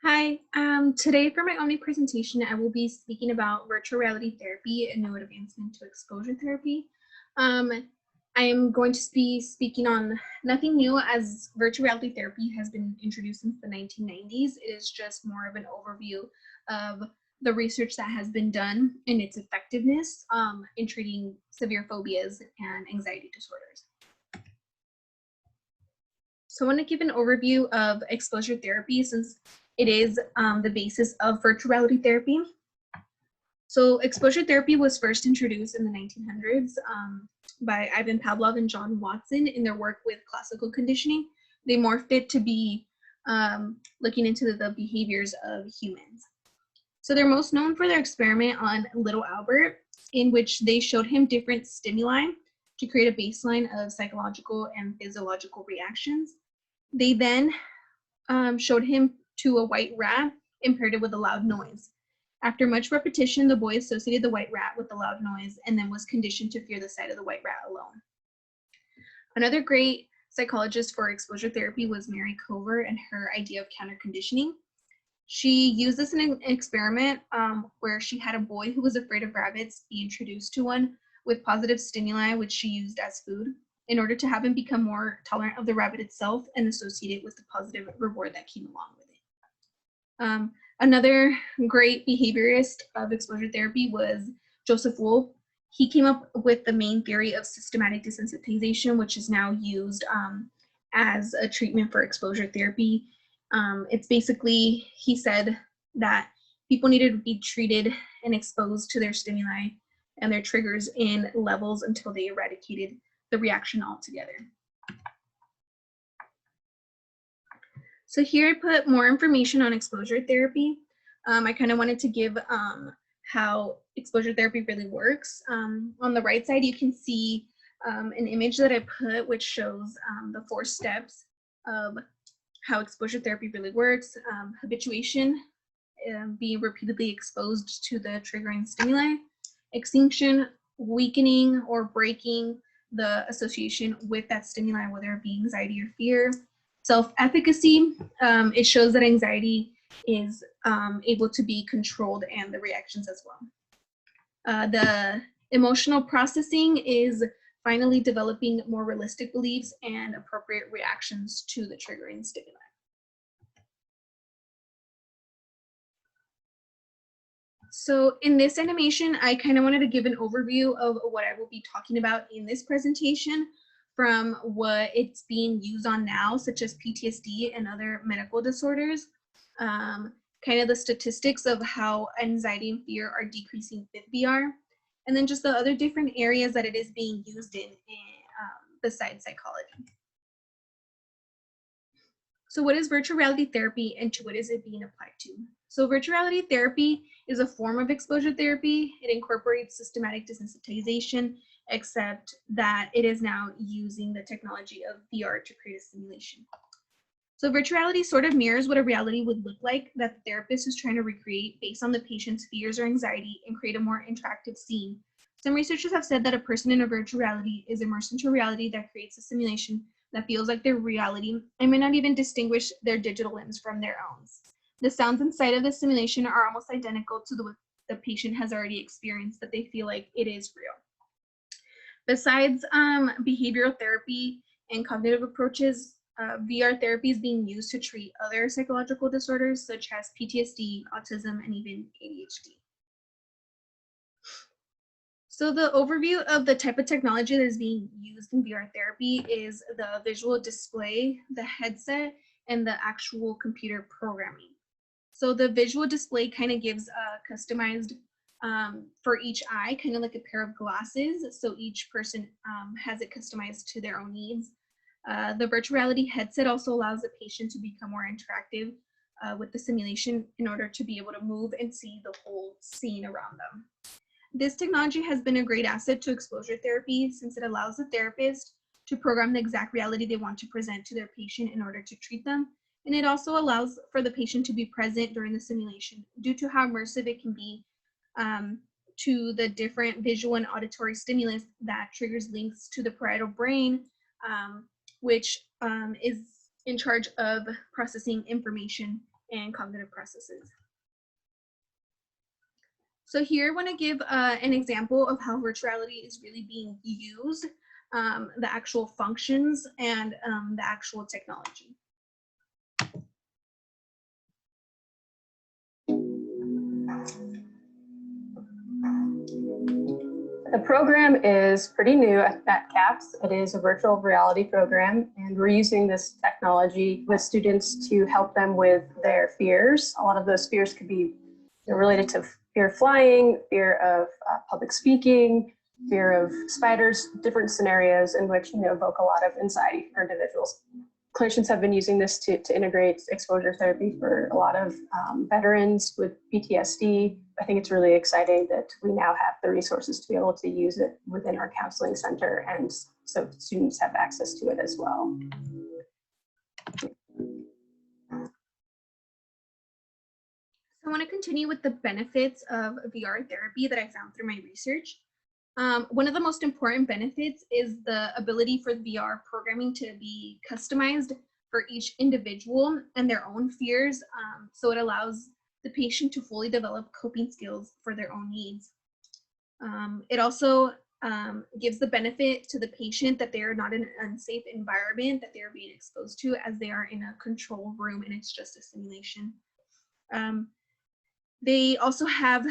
Hi, today for my Omni presentation, I will be speaking about virtual reality therapy and new advancement to exposure therapy. I am going to be speaking on nothing new, as virtual reality therapy has been introduced since the 1990s. It is just more of an overview of the research that has been done and its effectiveness in treating severe phobias and anxiety disorders. So I want to give an overview of exposure therapy, since it is the basis of virtual reality therapy. So exposure therapy was first introduced in the 1900s by Ivan Pavlov and John Watson in their work with classical conditioning. They morphed it to be looking into the behaviors of humans. So they're most known for their experiment on little Albert, in which they showed him different stimuli to create a baseline of psychological and physiological reactions. They then showed him to a white rat and paired it with a loud noise. After much repetition, the boy associated the white rat with the loud noise and then was conditioned to fear the sight of the white rat alone. Another great psychologist for exposure therapy was Mary Cover and her idea of counter-conditioning. She used this in an experiment where she had a boy who was afraid of rabbits be introduced to one with positive stimuli, which she used as food, in order to have him become more tolerant of the rabbit itself and associate it with the positive reward that came along with it. Another great behaviorist of exposure therapy was Joseph Wolf. He came up with the main theory of systematic desensitization, which is now used as a treatment for exposure therapy. It's basically, he said that people needed to be treated and exposed to their stimuli and their triggers in levels until they eradicated the reaction altogether. So here I put more information on exposure therapy. I kind of wanted to give how exposure therapy really works. On the right side, you can see an image that I put, which shows the 4 steps of how exposure therapy really works. Habituation, being repeatedly exposed to the triggering stimuli. Extinction, weakening or breaking the association with that stimuli, whether it be anxiety or fear. Self-efficacy, it shows that anxiety is able to be controlled and the reactions as well. The emotional processing is finally developing more realistic beliefs and appropriate reactions to the triggering stimuli. So in this animation, I kind of wanted to give an overview of what I will be talking about in this presentation, from what it's being used on now, such as PTSD and other medical disorders, kind of the statistics of how anxiety and fear are decreasing with VR, and then just the other different areas that it is being used in besides psychology. So what is virtual reality therapy and to what is it being applied to? So virtual reality therapy is a form of exposure therapy. It incorporates systematic desensitization, except that it is now using the technology of VR to create a simulation. So virtual reality sort of mirrors what a reality would look like that the therapist is trying to recreate based on the patient's fears or anxiety and create a more interactive scene. Some researchers have said that a person in a virtual reality is immersed into a reality that creates a simulation that feels like their reality and may not even distinguish their digital limbs from their own. The sounds inside of the simulation are almost identical to what the patient has already experienced, that they feel like it is real. Besides behavioral therapy and cognitive approaches, VR therapy is being used to treat other psychological disorders such as PTSD, autism, and even ADHD. So the overview of the type of technology that is being used in VR therapy is the visual display, the headset, and the actual computer programming. So the visual display kind of gives a customized for each eye, kind of like a pair of glasses. So each person has it customized to their own needs. The virtual reality headset also allows the patient to become more interactive with the simulation in order to be able to move and see the whole scene around them. This technology has been a great asset to exposure therapy, since it allows the therapist to program the exact reality they want to present to their patient in order to treat them. And it also allows for the patient to be present during the simulation due to how immersive it can be to the different visual and auditory stimulus that triggers links to the parietal brain, which is in charge of processing information and cognitive processes. So here I want to give an example of how virtuality is really being used, the actual functions and the actual technology. The program is pretty new at CAPS. It is a virtual reality program, and we're using this technology with students to help them with their fears. A lot of those fears could be related to fear of flying, fear of public speaking, fear of spiders, different scenarios in which evoke a lot of anxiety for individuals. Clinicians have been using this to integrate exposure therapy for a lot of veterans with PTSD. I think it's really exciting that we now have the resources to be able to use it within our counseling center, and so students have access to it as well. I want to continue with the benefits of VR therapy that I found through my research. One of the most important benefits is the ability for VR programming to be customized for each individual and their own fears. So it allows the patient to fully develop coping skills for their own needs. It also gives the benefit to the patient that they are not in an unsafe environment that they are being exposed to, as they are in a control room and it's just a simulation. They also have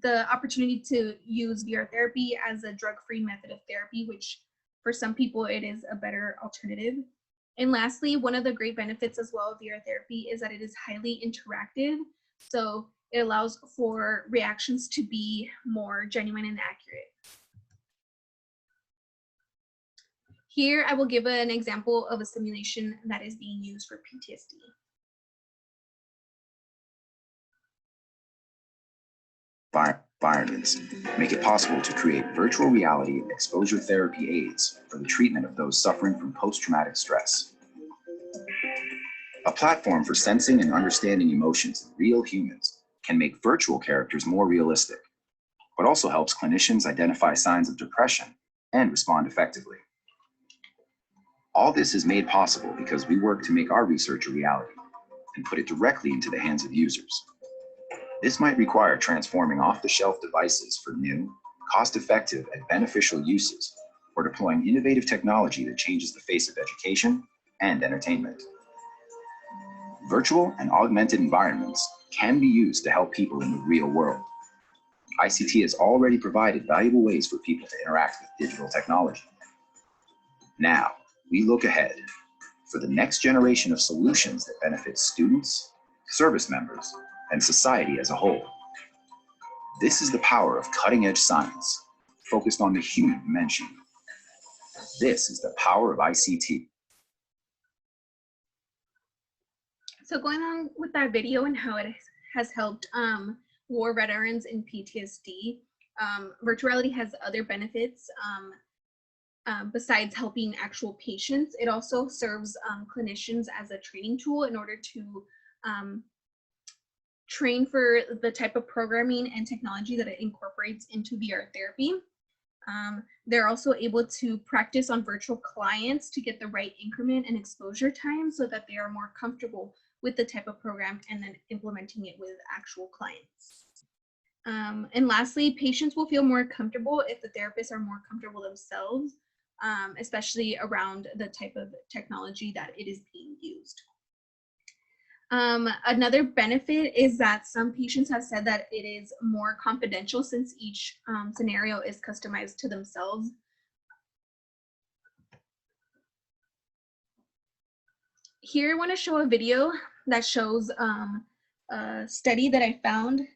the opportunity to use VR therapy as a drug-free method of therapy, which for some people it is a better alternative. And lastly, one of the great benefits as well of VR therapy is that it is highly interactive. So it allows for reactions to be more genuine and accurate. Here I will give an example of a simulation that is being used for PTSD. Environments make it possible to create virtual reality exposure therapy aids for the treatment of those suffering from post-traumatic stress. A platform for sensing and understanding emotions in real humans can make virtual characters more realistic, but also helps clinicians identify signs of depression and respond effectively. All this is made possible because we work to make our research a reality and put it directly into the hands of users. This might require transforming off-the-shelf devices for new, cost-effective, and beneficial uses, or deploying innovative technology that changes the face of education and entertainment. Virtual and augmented environments can be used to help people in the real world. ICT has already provided valuable ways for people to interact with digital technology. Now, we look ahead for the next generation of solutions that benefit students, service members, and society as a whole. This is the power of cutting-edge science, focused on the human dimension. This is the power of ICT. So going on with that video and how it has helped war veterans in PTSD, virtuality has other benefits besides helping actual patients. It also serves clinicians as a training tool in order to train for the type of programming and technology that it incorporates into VR therapy. They're also able to practice on virtual clients to get the right increment and exposure time so that they are more comfortable with the type of program and then implementing it with actual clients. And lastly, patients will feel more comfortable if the therapists are more comfortable themselves, especially around the type of technology that it is being used. Another benefit is that some patients have said that it is more confidential since each scenario is customized to themselves. Here I want to show a video that shows a study that I found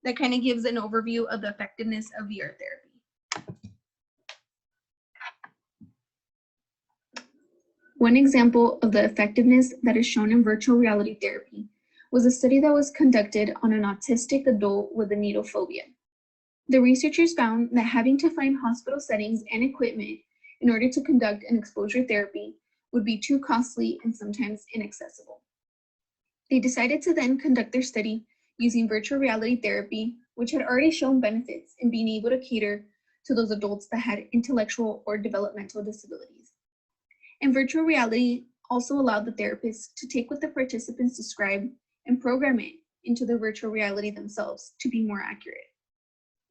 that kind of gives an overview of the effectiveness of VR therapy. One example of the effectiveness that is shown in virtual reality therapy was a study that was conducted on an autistic adult with a needle phobia. The researchers found that having to find hospital settings and equipment in order to conduct an exposure therapy would be too costly and sometimes inaccessible. They decided to then conduct their study using virtual reality therapy, which had already shown benefits in being able to cater to those adults that had intellectual or developmental disabilities. And virtual reality also allowed the therapists to take what the participants described and program it into the virtual reality themselves to be more accurate.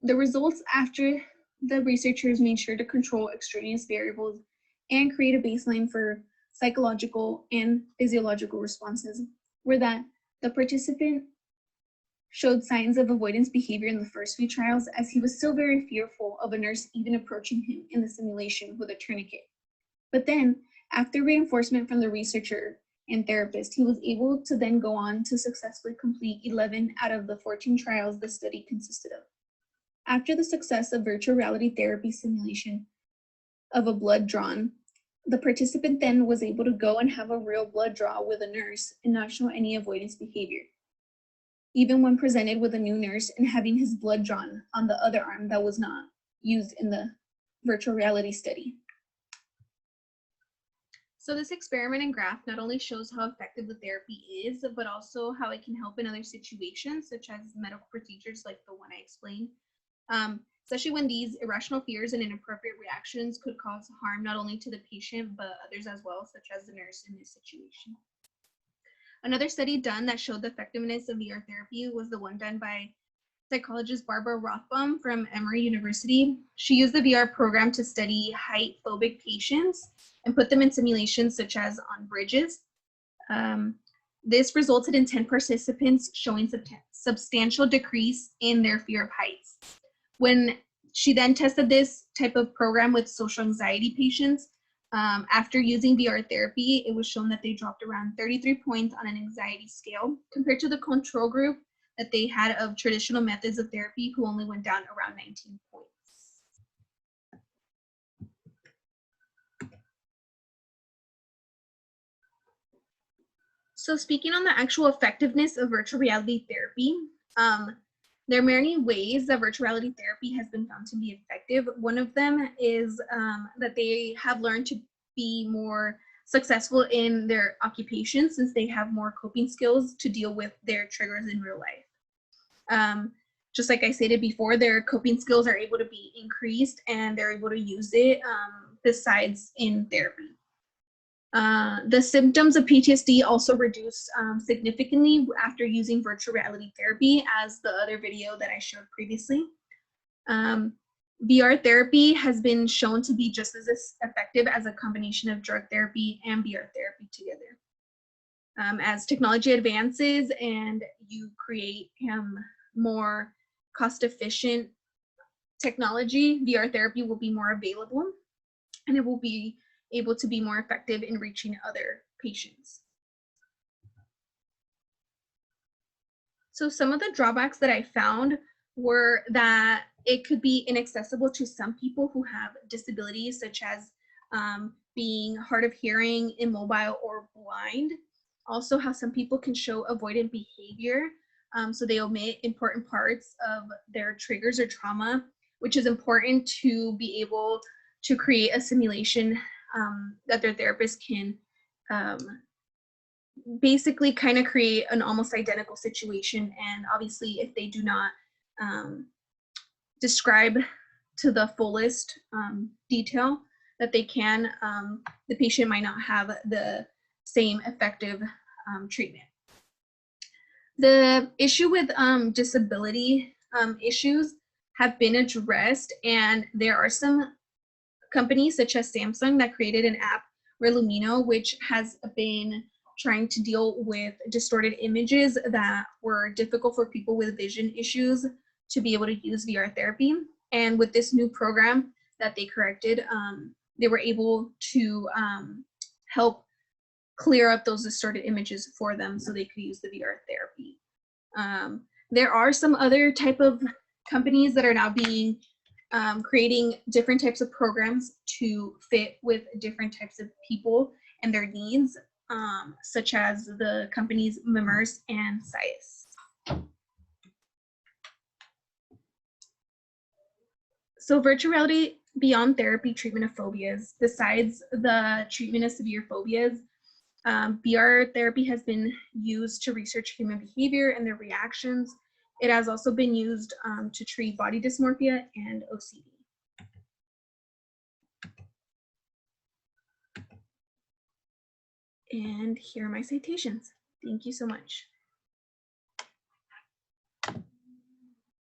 The results after the researchers made sure to control extraneous variables and create a baseline for psychological and physiological responses were that the participant showed signs of avoidance behavior in the first few trials, as he was still very fearful of a nurse even approaching him in the simulation with a tourniquet. But then, after reinforcement from the researcher and therapist, he was able to then go on to successfully complete 11 out of the 14 trials the study consisted of. After the success of virtual reality therapy simulation of a blood drawn, the participant then was able to go and have a real blood draw with a nurse and not show any avoidance behavior, even when presented with a new nurse and having his blood drawn on the other arm that was not used in the virtual reality study. So this experiment and graph not only shows how effective the therapy is, but also how it can help in other situations, such as medical procedures like the one I explained, especially when these irrational fears and inappropriate reactions could cause harm not only to the patient, but others as well, such as the nurse in this situation. Another study done that showed the effectiveness of VR therapy was the one done by psychologist Barbara Rothbaum from Emory University. She used the VR program to study height-phobic patients and put them in simulations such as on bridges. This resulted in 10 participants showing substantial decrease in their fear of heights. When she then tested this type of program with social anxiety patients, after using VR therapy, it was shown that they dropped around 33 points on an anxiety scale compared to the control group that they had of traditional methods of therapy, who only went down around 19 points. So speaking on the actual effectiveness of virtual reality therapy, there are many ways that virtual reality therapy has been found to be effective. One of them is that they have learned to be more successful in their occupation since they have more coping skills to deal with their triggers in real life. Just like I stated before, their coping skills are able to be increased and they're able to use it besides in therapy. The symptoms of PTSD also reduce significantly after using virtual reality therapy, as the other video that I showed previously. VR therapy has been shown to be just as effective as a combination of drug therapy and VR therapy together. As technology advances and you create more cost-efficient technology, VR therapy will be more available and it will be able to be more effective in reaching other patients. So some of the drawbacks that I found were that it could be inaccessible to some people who have disabilities, such as being hard of hearing, immobile, or blind. Also, how some people can show avoidant behavior, so they omit important parts of their triggers or trauma, which is important to be able to create a simulation that their therapist can basically kind of create an almost identical situation. And obviously, if they do not describe to the fullest detail that they can, the patient might not have the same effective treatment. The issue with disability issues have been addressed, and there are some companies such as Samsung that created an app, Relumino, which has been trying to deal with distorted images that were difficult for people with vision issues to be able to use VR therapy. And with this new program that they corrected, they were able to help clear up those distorted images for them so they could use the VR therapy. There are some other type of companies that are now being creating different types of programs to fit with different types of people and their needs, such as the companies Mimers and Sias. So virtual reality beyond therapy treatment of phobias. Besides the treatment of severe phobias, VR therapy has been used to research human behavior and their reactions. It has also been used to treat body dysmorphia and OCD. And here are my citations. Thank you so much.